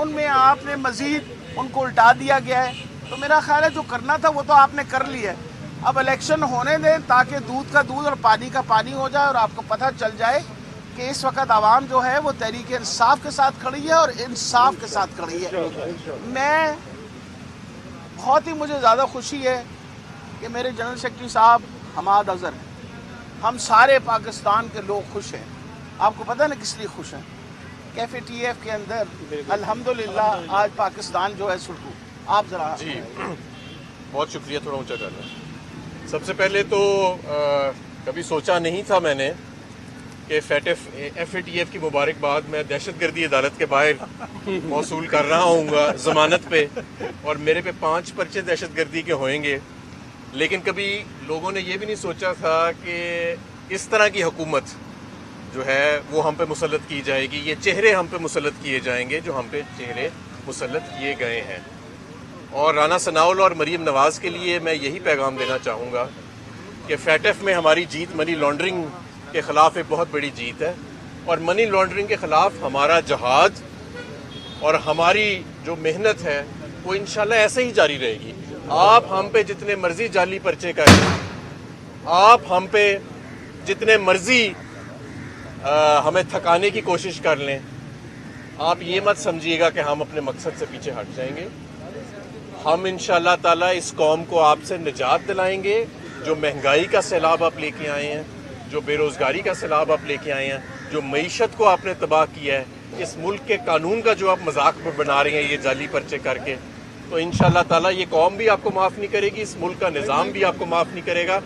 ان میں آپ نے مزید ان کو الٹا دیا گیا ہے. تو میرا خیال ہے جو کرنا تھا وہ تو آپ نے کر لیا ہے. اب الیکشن ہونے دیں تاکہ دودھ کا دودھ اور پانی کا پانی ہو جائے اور آپ کو پتہ چل جائے کہ اس وقت عوام جو ہے وہ تحریک انصاف کے ساتھ کھڑی ہے اور انصاف کے ساتھ کھڑی ہے. میں بہت ہی مجھے زیادہ خوشی ہے کہ میرے جنرل سیکرٹری صاحب حماد اظہر ہیں. ہم سارے پاکستان کے لوگ خوش ہیں. آپ کو پتہ ہے نا کس لیے خوش ہیں؟ کیفے ٹی ایف کے اندر الحمدللہ آج پاکستان جو ہے سرخو. آپ ذرا جی بہت شکریہ. تھوڑا اونچا کرنا. سب سے پہلے تو کبھی سوچا نہیں تھا میں نے کہ ایف اے ٹی ایف کی مبارکباد میں دہشت گردی عدالت کے باہر موصول کر رہا ہوں گا ضمانت پہ، اور میرے پہ 5 پرچے دہشت گردی کے ہوئیں گے. لیکن کبھی لوگوں نے یہ بھی نہیں سوچا تھا کہ اس طرح کی حکومت جو ہے وہ ہم پہ مسلط کی جائے گی. یہ چہرے ہم پہ مسلط کیے جائیں گے جو ہم پہ چہرے مسلط کیے گئے ہیں. اور رانا ثناءاللہ اور مریم نواز کے لیے میں یہی پیغام دینا چاہوں گا کہ فیٹف میں ہماری جیت منی لانڈرنگ کے خلاف ایک بہت بڑی جیت ہے، اور منی لانڈرنگ کے خلاف ہمارا جہاد اور ہماری جو محنت ہے وہ انشاءاللہ ایسے ہی جاری رہے گی. آپ ہم پہ جتنے مرضی جعلی پرچے کریں، آپ ہم پہ جتنے مرضی ہمیں تھکانے کی کوشش کر لیں، آپ یہ مت سمجھیے گا کہ ہم اپنے مقصد سے پیچھے ہٹ جائیں گے. ہم انشاءاللہ تعالیٰ اس قوم کو آپ سے نجات دلائیں گے. جو مہنگائی کا سیلاب آپ لے کے آئے ہیں، جو بے روزگاری کا سیلاب آپ لے کے آئے ہیں، جو معیشت کو آپ نے تباہ کیا ہے، اس ملک کے قانون کا جو آپ مذاق بنا رہے ہیں یہ جعلی پرچے کر کے، تو انشاءاللہ تعالیٰ یہ قوم بھی آپ کو معاف نہیں کرے گی، اس ملک کا نظام بھی آپ کو معاف نہیں کرے گا.